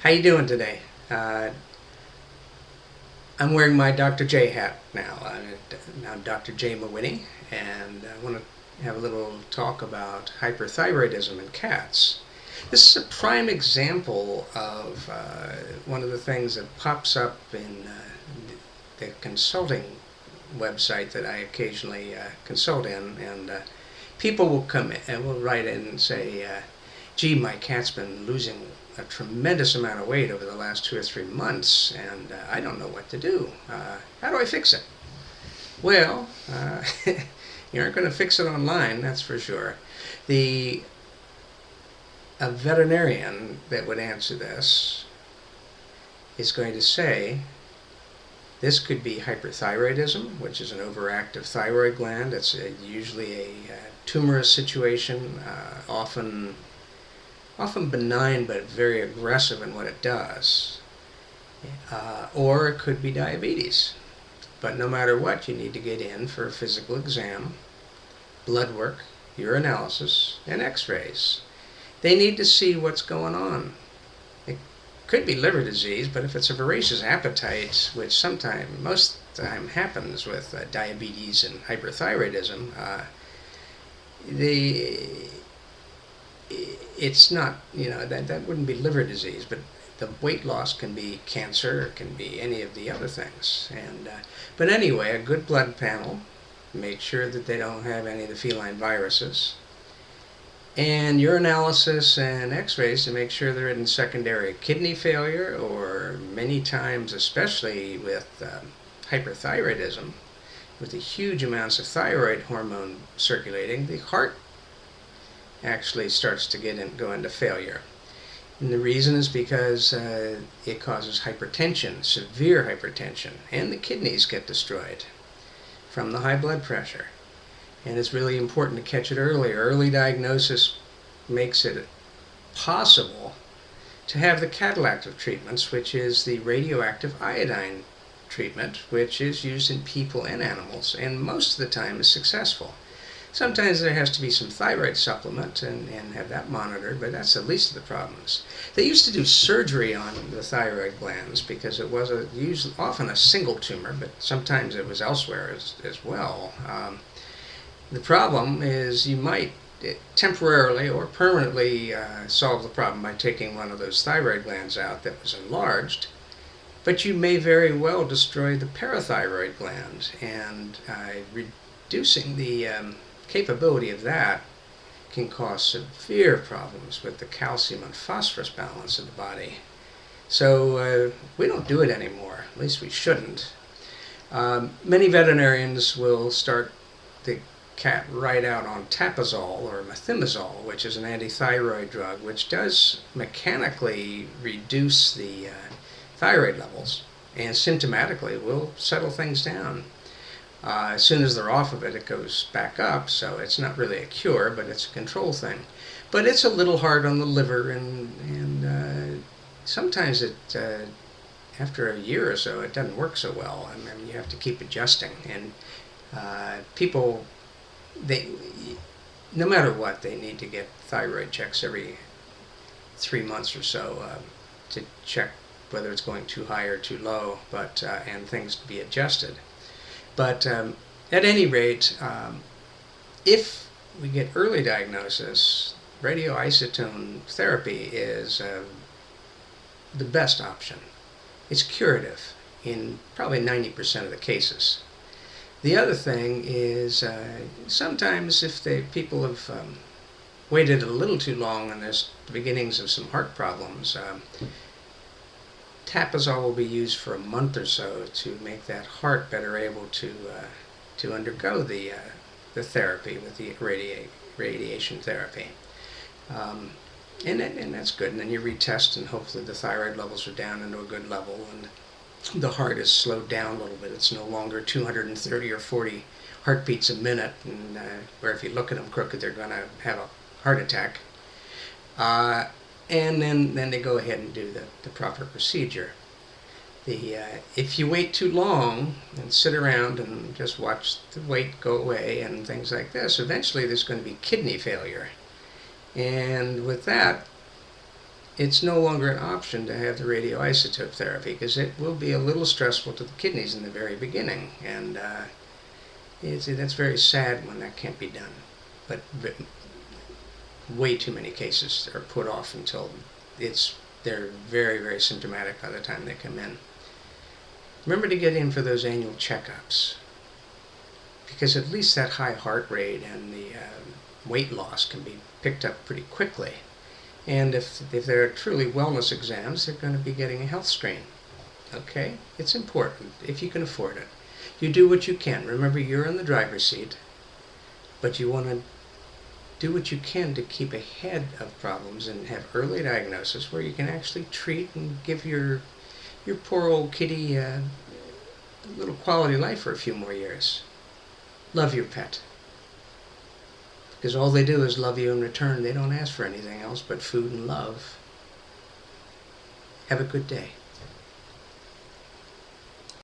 How you doing today? I'm wearing my Dr. J hat now. I'm Dr. Jay Mawhinney, and I want to have a little talk about hyperthyroidism in cats. This is a prime example of one of the things that pops up in the consulting website that I occasionally consult in, and people will come in and will write in and say, gee, my cat's been losing a tremendous amount of weight over the last 2 or 3 months, and I don't know what to do. How do I fix it? Well, you aren't going to fix it online, that's for sure. A veterinarian that would answer this is going to say this could be hyperthyroidism, which is an overactive thyroid gland. It's usually a tumorous situation, often benign but very aggressive in what it does. Or it could be diabetes. But no matter what, you need to get in for a physical exam, blood work, urinalysis, and x-rays. They need to see what's going on. It could be liver disease, but if it's a voracious appetite, which most of the time happens with diabetes and hyperthyroidism, it's not, that wouldn't be liver disease, but the weight loss can be cancer, it can be any of the other things. But anyway, a good blood panel, make sure that they don't have any of the feline viruses, and urinalysis and x-rays to make sure there isn't secondary kidney failure, or many times, especially with hyperthyroidism, with the huge amounts of thyroid hormone circulating, the heart actually starts to go into failure. And the reason is because it causes hypertension, severe hypertension, and the kidneys get destroyed from the high blood pressure. And it's really important to catch it early. Early diagnosis makes it possible to have the catalytic of treatments, which is the radioactive iodine treatment, which is used in people and animals, and most of the time is successful. Sometimes there has to be some thyroid supplement and have that monitored, but that's the least of the problems. They used to do surgery on the thyroid glands because it was often a single tumor, but sometimes it was elsewhere as well. The problem is you might temporarily or permanently solve the problem by taking one of those thyroid glands out that was enlarged, but you may very well destroy the parathyroid gland, and reducing the capability of that can cause severe problems with the calcium and phosphorus balance of the body. So we don't do it anymore, at least we shouldn't. Many veterinarians will start the cat right out on tapazole or methimazole, which is an antithyroid drug, which does mechanically reduce the thyroid levels, and symptomatically will settle things down. As soon as they're off of it, it goes back up, so it's not really a cure, but it's a control thing. But it's a little hard on the liver, and sometimes after a year or so, it doesn't work so well. I mean, you have to keep adjusting, and people, no matter what, they need to get thyroid checks every 3 months or so to check whether it's going too high or too low, and things to be adjusted. But at any rate, if we get early diagnosis, radioisotone therapy is the best option. It's curative in probably 90% of the cases. The other thing is sometimes if people have waited a little too long and there's the beginnings of some heart problems, tapazole will be used for a month or so to make that heart better able to undergo the therapy with the radiation therapy. And that's good. And then you retest, and hopefully the thyroid levels are down into a good level, and the heart is slowed down a little bit. It's no longer 230 or 40 heartbeats a minute, and where if you look at them crooked, they're going to have a heart attack. And then they go ahead and do the proper procedure. If you wait too long and sit around and just watch the weight go away and things like this, eventually there's going to be kidney failure. And with that, it's no longer an option to have the radioisotope therapy because it will be a little stressful to the kidneys in the very beginning, and that's very sad when that can't be done. But way too many cases are put off until they're very, very symptomatic by the time they come in. Remember to get in for those annual checkups, because at least that high heart rate and the weight loss can be picked up pretty quickly. And if they're truly wellness exams, they're going to be getting a health screen. Okay? It's important if you can afford it. You do what you can. Remember, you're in the driver's seat, but you want to do what you can to keep ahead of problems and have early diagnosis where you can actually treat and give your poor old kitty a little quality life for a few more years. Love your pet, because all they do is love you in return. They don't ask for anything else but food and love. Have a good day.